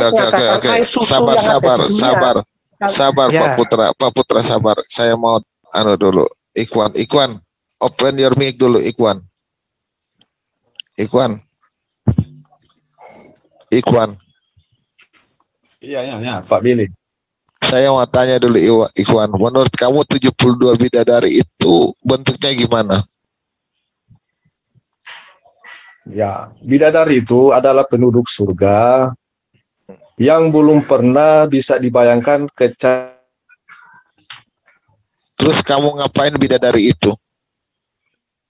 Sabar ya. Pak Putra sabar. Saya mau dulu. Ikhwan, open your mic dulu Ikhwan. Iya, Pak Billy. Saya mau tanya dulu Ikhwan, menurut kamu 72 bidadari itu bentuknya gimana? Ya, bidadari itu adalah penduduk surga yang belum pernah bisa dibayangkan Terus kamu ngapain bidadari itu?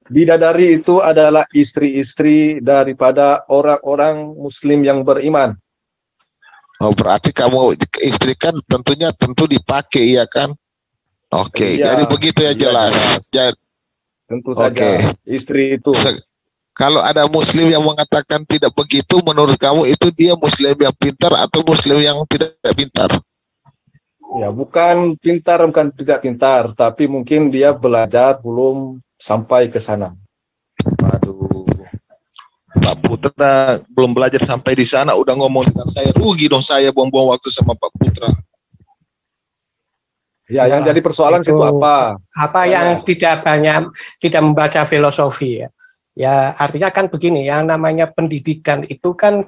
Bidadari itu adalah istri-istri daripada orang-orang muslim yang beriman. Oh, berarti kamu istrikan tentu dipakai ya kan? Oke, ya, jadi begitu ya jelas. Jelas. Tentu saja istri itu. Kalau ada muslim yang mengatakan tidak begitu, menurut kamu itu dia muslim yang pintar atau muslim yang tidak pintar? Ya, bukan pintar, bukan tidak pintar, tapi mungkin dia belajar belum sampai ke sana. Aduh, Pak Putra belum belajar sampai di sana, udah ngomong dengan saya, rugi dong saya buang-buang waktu sama Pak Putra. Ya, yang jadi persoalan itu apa? Apa yang tidak membaca filosofi ya. Ya, artinya kan begini, yang namanya pendidikan itu kan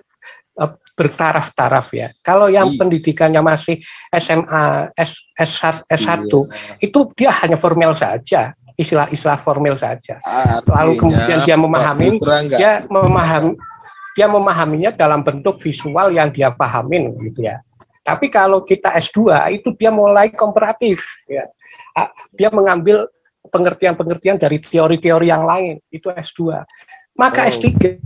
bertaraf-taraf ya. Kalau yang pendidikannya masih SMA, S1, itu dia hanya formal saja, istilah formal saja. Lalu kemudian dia memahami, dia memahaminya dalam bentuk visual yang dia pahamin gitu ya. Tapi kalau kita S2 itu dia mulai komparatif ya. Dia mengambil pengertian-pengertian dari teori-teori yang lain, itu S2. Maka S3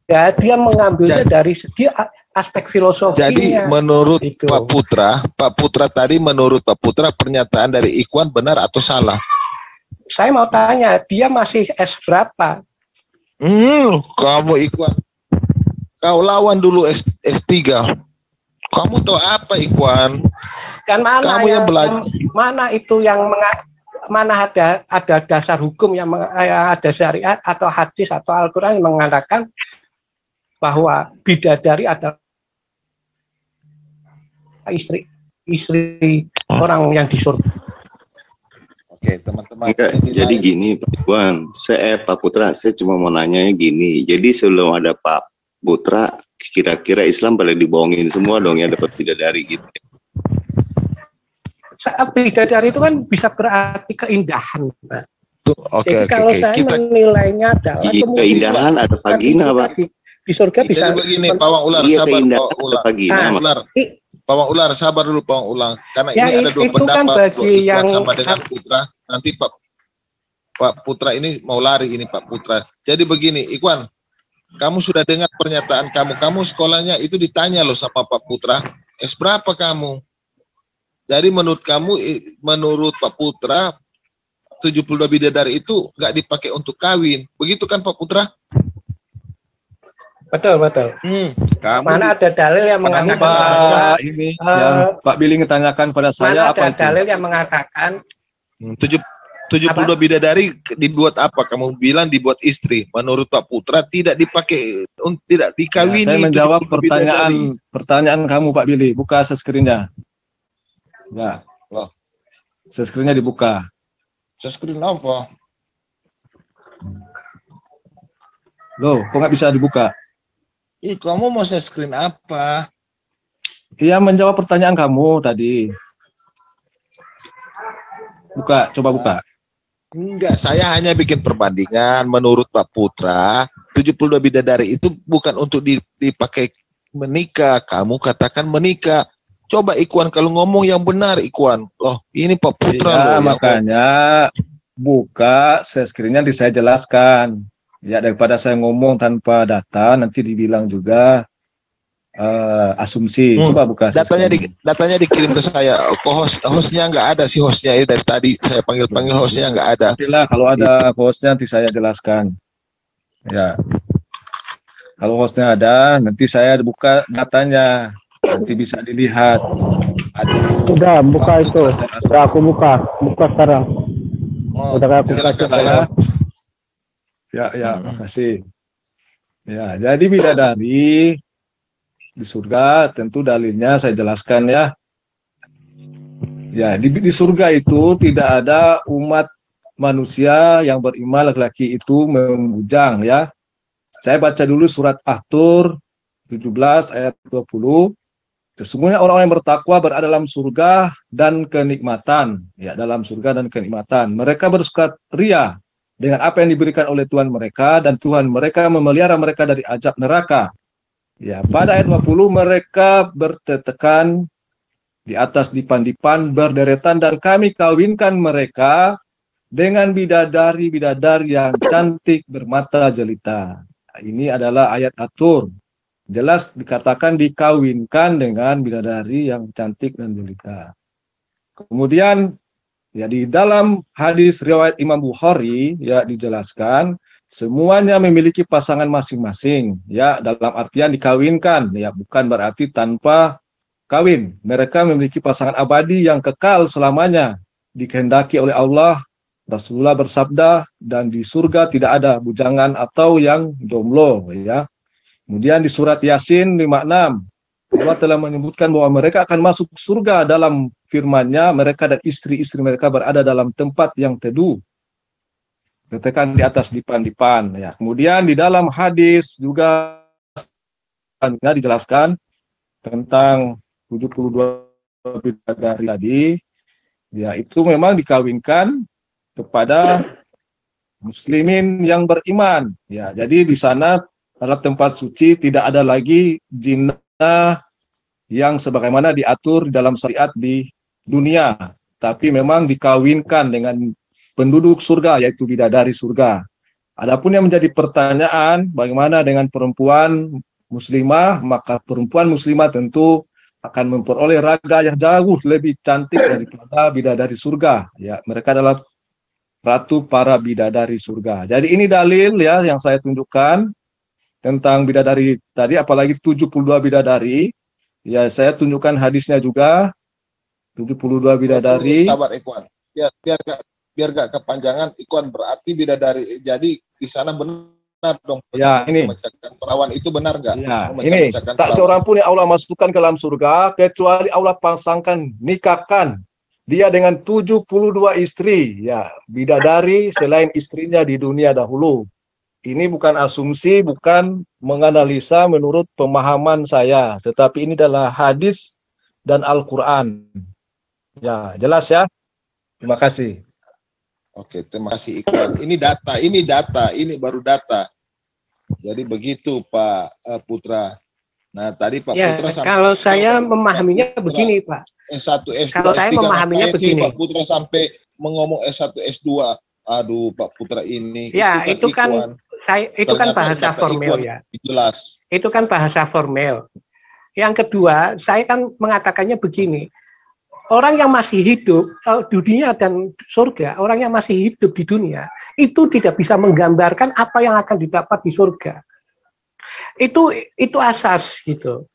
ya, dia mengambilnya dari segi aspek filosofi. Jadi menurut itu. Pak Putra tadi menurut Pak Putra pernyataan dari Ikhwan benar atau salah? Saya mau tanya, dia masih S berapa? Kamu Ikhwan. Kau lawan dulu S3. Kamu tahu apa Ikhwan? Kan mana Kamu yang belajar. mana itu yang mana ada dasar hukum yang ada syariat atau hadis atau Al-Qur'an yang mengatakan bahwa bidadari adalah istri orang yang di surga. Oke, teman-teman. Jadi gini Pak Ikhwan, Pak Putra, saya cuma mau nanya gini. Jadi sebelum ada Pak Putra, kira-kira Islam pada dibohongin semua dong ya dapat bidadari gitu. Bidadari itu kan bisa berarti keindahan. Oke, kalau saya menilainya adalah keindahan ada vagina, Pak. Di surga bisa. Jadi begini, Pawang Ular, Iya, sabar Pawang Ular. Pawang Ular, sabar dulu Pawang Ular. Karena ya, ini ada dua itu pendapat, kan bagi yang sama dengan Putra. Nanti Pak Putra ini mau lari ini Pak Putra. Jadi begini, Ikhwan, kamu sudah dengar pernyataan kamu sekolahnya itu ditanya loh sama Pak Putra, berapa kamu? Jadi menurut kamu, menurut Pak Putra, 72 bidadari itu nggak dipakai untuk kawin. Begitu kan Pak Putra? Betul. Mana ada dalil yang mengatakan Pak ini yang Pak Billy ngetanyakan pada saya apa itu? Dalil yang mengatakan 72 bidadari dibuat apa? Kamu bilang dibuat istri. Menurut Pak Putra tidak dipakai, tidak dikawini. Ya, saya menjawab pertanyaan kamu Pak Billy. Buka screen-nya. Ya. Loh. Screen-nya dibuka. Screen apa? Loh, kok nggak bisa dibuka? Kamu mau screen apa? Iya, menjawab pertanyaan kamu tadi. Buka, coba buka. Enggak, saya hanya bikin perbandingan. Menurut Pak Putra, 72 bidadari itu bukan untuk dipakai menikah. Kamu katakan menikah. Coba Ikhwan kalau ngomong yang benar Ikhwan. Loh, ini Pak Putra iya, loh. Makanya buka screen-nya saya jelaskan. Ya, daripada saya ngomong tanpa data nanti dibilang juga asumsi. Coba buka. Datanya dikirim ke saya. Hostnya nggak ada sih hostnya ini dari tadi saya panggil hostnya nggak ada. Nantilah kalau ada hostnya nanti saya jelaskan. Ya. Kalau hostnya ada nanti saya buka datanya. Nanti bisa dilihat. Aduh. Sudah buka itu. Sudah aku buka sekarang. Udah aku silakan. Ya, makasih. Ya, jadi bidadari di surga tentu dalilnya saya jelaskan ya. Ya, di surga itu tidak ada umat manusia yang beriman laki-laki itu membujang ya. Saya baca dulu surat At-Tur 17 ayat 20. Sesungguhnya orang-orang yang bertakwa berada dalam surga dan kenikmatan, ya, dalam surga dan kenikmatan. Mereka bersukaria dengan apa yang diberikan oleh Tuhan mereka, dan Tuhan mereka memelihara mereka dari azab neraka. Ya, pada ayat 50 mereka bertetekan di atas dipan-dipan berderetan dan kami kawinkan mereka dengan bidadari-bidadari yang cantik bermata jelita. Nah, ini adalah ayat At-Tur. Jelas dikatakan dikawinkan dengan bidadari yang cantik dan jelita. Kemudian ya di dalam hadis riwayat Imam Bukhari ya dijelaskan semuanya memiliki pasangan masing-masing ya, dalam artian dikawinkan ya, bukan berarti tanpa kawin. Mereka memiliki pasangan abadi yang kekal selamanya, dikehendaki oleh Allah. Rasulullah bersabda, dan di surga tidak ada bujangan atau yang jomblo ya. Kemudian di surat Yasin 56, Allah telah menyebutkan bahwa mereka akan masuk surga dalam firman-Nya, mereka dan istri-istri mereka berada dalam tempat yang teduh. Katakan di atas dipan-dipan. Ya. Kemudian di dalam hadis juga dijelaskan tentang 72 bidadari tadi. Ya, itu memang dikawinkan kepada muslimin yang beriman. Ya, jadi di sana dalam tempat suci tidak ada lagi zina yang sebagaimana diatur dalam syariat di dunia, tapi memang dikawinkan dengan penduduk surga, yaitu bidadari surga. Adapun yang menjadi pertanyaan, bagaimana dengan perempuan muslimah, maka perempuan muslimah tentu akan memperoleh raga yang jauh lebih cantik daripada bidadari surga. Ya, mereka adalah ratu para bidadari surga. Jadi ini dalil ya yang saya tunjukkan tentang bidadari tadi, apalagi 72 bidadari. Ya, saya tunjukkan hadisnya juga. 72 bidadari. Sabar Ikhwan. Biar gak kepanjangan, Ikhwan berarti bidadari. Jadi di sana benar dong. Ya, ini. Perawan itu benar gak? Ya, ini. Tak seorang pun yang Allah masukkan ke dalam surga, kecuali Allah pasangkan, nikahkan dia dengan 72 istri. Ya, bidadari selain istrinya di dunia dahulu. Ini bukan asumsi, bukan menganalisa menurut pemahaman saya, tetapi ini adalah hadis dan Al-Quran. Ya, jelas ya? Terima kasih. Oke, terima kasih Ikhwan. Ini baru data. Jadi begitu Pak Putra. Nah, tadi Pak Ya, Putra kalau saya memahaminya begini, Pak. S1, S2, Kalau saya S3, memahaminya ngapain sih begini. Pak Putra sampai mengomong S1, S2? Aduh, Pak Putra ini. Ya, itu kan bahasa formel ya. Jelas. Itu kan bahasa formel. Yang kedua, saya kan mengatakannya begini. Orang yang masih hidup dunia dan surga, orang yang masih hidup di dunia itu tidak bisa menggambarkan apa yang akan didapat di surga. Itu asas gitu.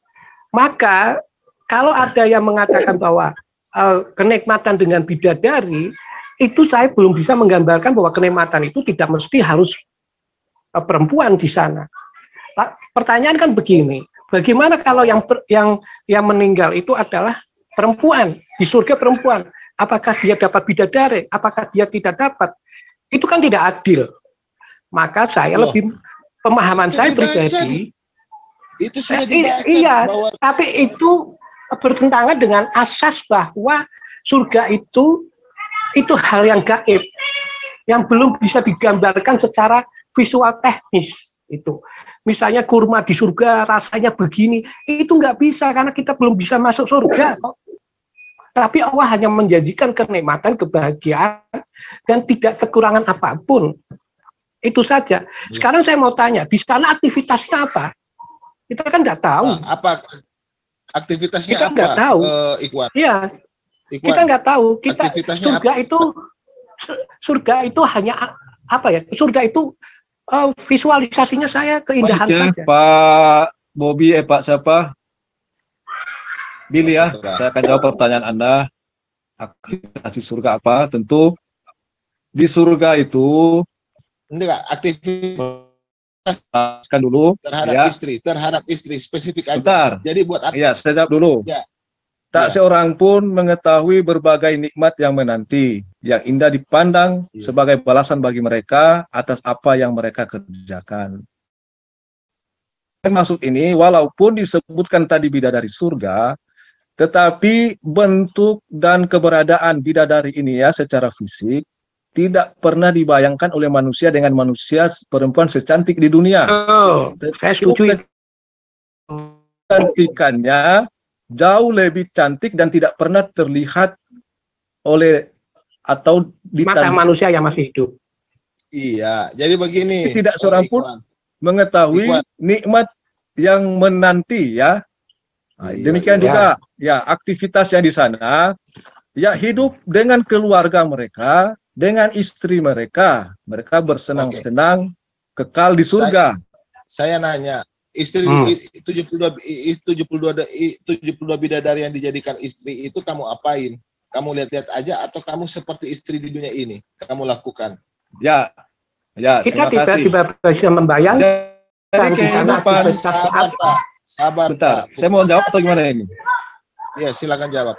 Maka kalau ada yang mengatakan bahwa kenikmatan dengan bidadari, itu saya belum bisa menggambarkan bahwa kenikmatan itu tidak mesti harus perempuan di sana. Pertanyaan kan begini, bagaimana kalau yang meninggal itu adalah perempuan, di surga perempuan, apakah dia dapat bidadari, apakah dia tidak dapat? Itu kan tidak adil. Maka saya pemahaman saya pribadi, itu sudah dibaca iya, bahwa... tapi itu bertentangan dengan asas bahwa surga itu hal yang gaib, yang belum bisa digambarkan secara visual teknis. Itu misalnya kurma di surga rasanya begini, itu nggak bisa karena kita belum bisa masuk surga kok. Tapi Allah hanya menjanjikan kenikmatan, kebahagiaan, dan tidak kekurangan apapun. Itu saja. Sekarang saya mau tanya, di sana aktivitasnya apa? Kita kan nggak tahu. Nah, apa aktivitasnya? Kita nggak tahu. Ikhwan. Iya. Kita nggak tahu. Kita surga itu hanya apa ya? Surga itu visualisasinya saya keindahan saja. Pak Bobby, Pak siapa? Billy ya, saya akan jawab pertanyaan Anda. Aktivitas di surga apa? Tentu di surga itu enggak aktivitas kan dulu terhadap istri spesifik aja. Bentar. Jadi buat ya, saya jawab dulu. Ya. Tak seorang pun mengetahui berbagai nikmat yang menanti, yang indah dipandang sebagai balasan bagi mereka atas apa yang mereka kerjakan. Maksud ini, walaupun disebutkan tadi bidadari surga, tetapi bentuk dan keberadaan bidadari ini ya secara fisik tidak pernah dibayangkan oleh manusia dengan manusia perempuan secantik di dunia. Saya setuju. Cantikannya jauh lebih cantik dan tidak pernah terlihat oleh atau di mata manusia yang masih hidup. Iya, jadi begini. Tidak seorang pun mengetahui nikmat yang menanti ya. Nah, demikian juga ya aktivitasnya di sana ya, hidup dengan keluarga mereka, dengan istri mereka bersenang-senang kekal di surga. Saya nanya, istri 72 bidadari yang dijadikan istri itu kamu apain? Kamu lihat-lihat aja atau kamu seperti istri di dunia ini kamu lakukan? Ya, kita tidak bisa membayangkan. Jadi kehidupan sabar, bentar, saya mau jawab atau gimana ini? Ya, silakan jawab.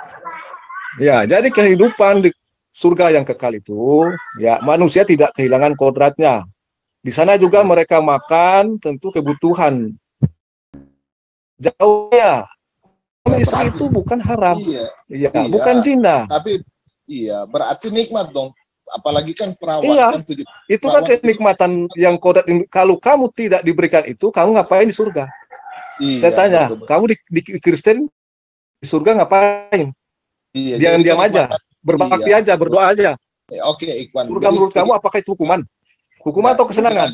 Ya, jadi kehidupan di surga yang kekal itu, ya manusia tidak kehilangan kodratnya. Di sana juga mereka makan, tentu kebutuhan. Jauhnya, istri itu bukan haram, bukan zina. Tapi berarti nikmat dong. Apalagi kan perawan. Iya, itu kan kenikmatan yang kodrat. Kalau kamu tidak diberikan itu, kamu ngapain di surga? Iya, saya tanya, betul. Kamu di Kristen di surga ngapain? Iya, diam-diam aja, berbakti aja, berdoa aja. Oke, Ikhwan. Surga menurut kamu apakah itu hukuman? Hukuman atau kesenangan?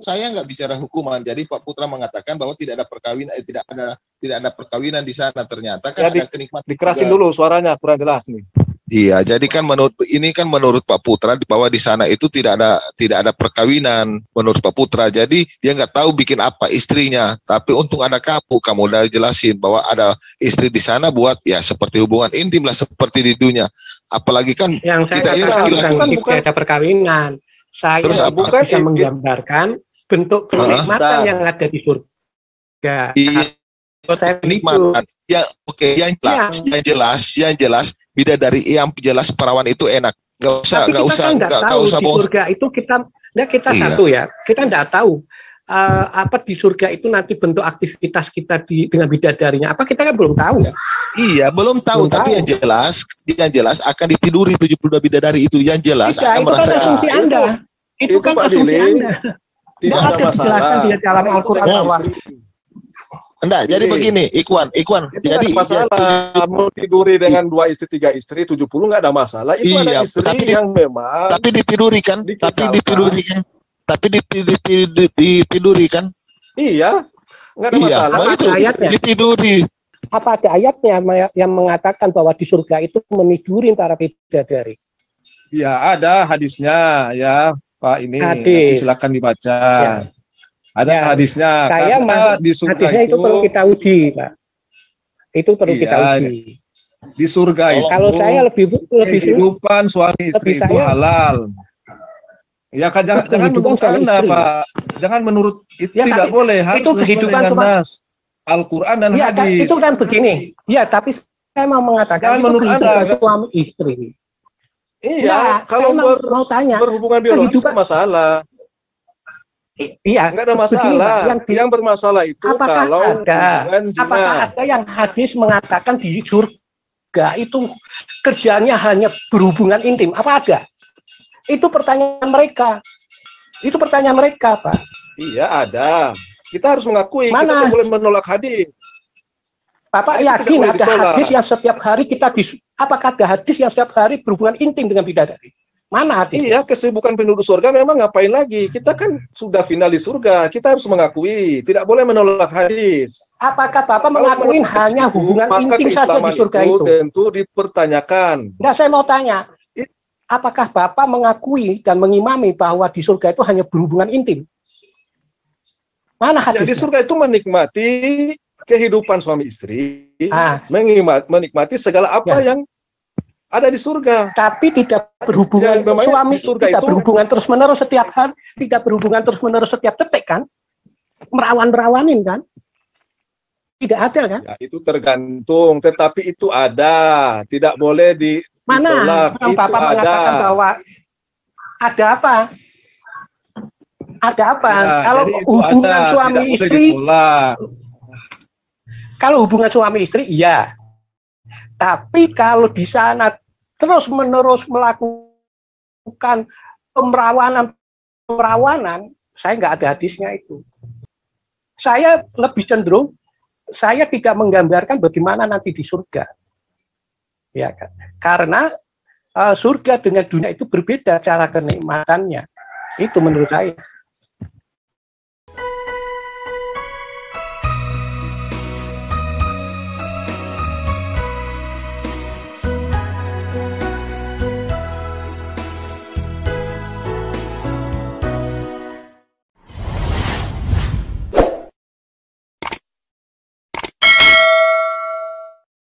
Saya nggak bicara hukuman. Jadi Pak Putra mengatakan bahwa tidak ada perkawinan, di sana ternyata kan ada kenikmatan. Dikerasin dulu suaranya, kurang jelas nih. Iya, jadi kan menurut Pak Putra bahwa di sana itu tidak ada perkawinan menurut Pak Putra. Jadi dia nggak tahu bikin apa istrinya. Tapi untung ada kamu udah jelasin bahwa ada istri di sana buat ya seperti hubungan intim lah seperti di dunia. Apalagi kan Yang saya kita ini katakan laki-laki. bukan ada perkawinan. Saya Terus apa? bukan bisa menggambarkan bentuk kenikmatan yang ada di surga. Iya, kenikmatan. Yang jelas bidadari yang jelas perawan itu enak. Nggak usah di surga itu kita satu ya. Kita nggak tahu apa di surga itu nanti bentuk aktivitas kita dengan bidadarinya. Apa kita kan belum tahu ya? Iya, belum tahu. Tapi yang jelas akan ditiduri 72 bidadari itu yang jelas akan itu merasakan. Kan asumsi Anda. Itu kan asumsi Anda. Tidak ada dijelaskan di dalam Al-Quran bahwa Enggak, jadi begini, Ikhwan. Jadi masalah mau tiduri dengan 2 istri, 3 istri, 70 nggak ada masalah. Itu ada istri yang memang tapi ditiduri kan? Ditiduri kan? Iya, nggak ada masalah. Itu ditiduri. Apa ada ayatnya yang mengatakan bahwa di surga itu meniduri para bidadari? Ya, ada hadisnya ya, Pak ini. Silakan dibaca. Ya. Ada hadisnya. Saya di surga itu perlu kita uji, Pak. Itu perlu kita uji. Di surga itu. Kalau saya lebih kehidupan suami istri itu halal. Ya kan jangan menurut Anda, Pak. Jangan menurut itu ya, tidak boleh. Harus itu kehidupan nas Al-Quran dan ya, hadis. Itu kan begini. Ya, tapi saya mau mengatakan itu menurut Anda suami istri. Iya, kalau mau tanya berhubungan biologis masalah. Iya, nggak ada masalah. Yang bermasalah itu apakah ada yang hadis mengatakan di surga itu kerjanya hanya berhubungan intim? Apa ada? Itu pertanyaan mereka. Itu pertanyaan mereka, Pak. Iya, ada. Kita harus mengakui. Kita boleh menolak hadis. Bapak yakin ada hadis yang setiap hari apakah ada hadis yang setiap hari berhubungan intim dengan bidadari? Mana hadis? Iya, kesibukan penduduk surga memang ngapain lagi? Kita kan sudah final di surga. Kita harus mengakui, tidak boleh menolak hadis. Apakah Bapak mengakui hanya hubungan intim saja di surga itu? Tentu dipertanyakan. Nah, saya mau tanya, apakah Bapak mengakui dan mengimami bahwa di surga itu hanya berhubungan intim? Mana hadisnya? Ya, di surga itu menikmati kehidupan suami istri, menikmati segala apa yang ada di surga. Tapi tidak berhubungan suami surga tidak itu berhubungan terus-menerus setiap hari, tidak berhubungan terus-menerus setiap detik kan? Merawan-merawanin kan? Tidak ada kan? Ya, itu tergantung, tetapi itu ada, tidak boleh ditolak. Mana Bapak mengatakan bahwa ada apa? Ada apa? Ya, kalau hubungan suami istri, kalau hubungan suami istri, iya. Tapi kalau di sana terus-menerus melakukan pemerawanan, saya nggak ada hadisnya itu. Saya lebih cenderung, saya tidak menggambarkan bagaimana nanti di surga. Ya kan? Karena surga dengan dunia itu berbeda cara kenikmatannya. Itu menurut saya.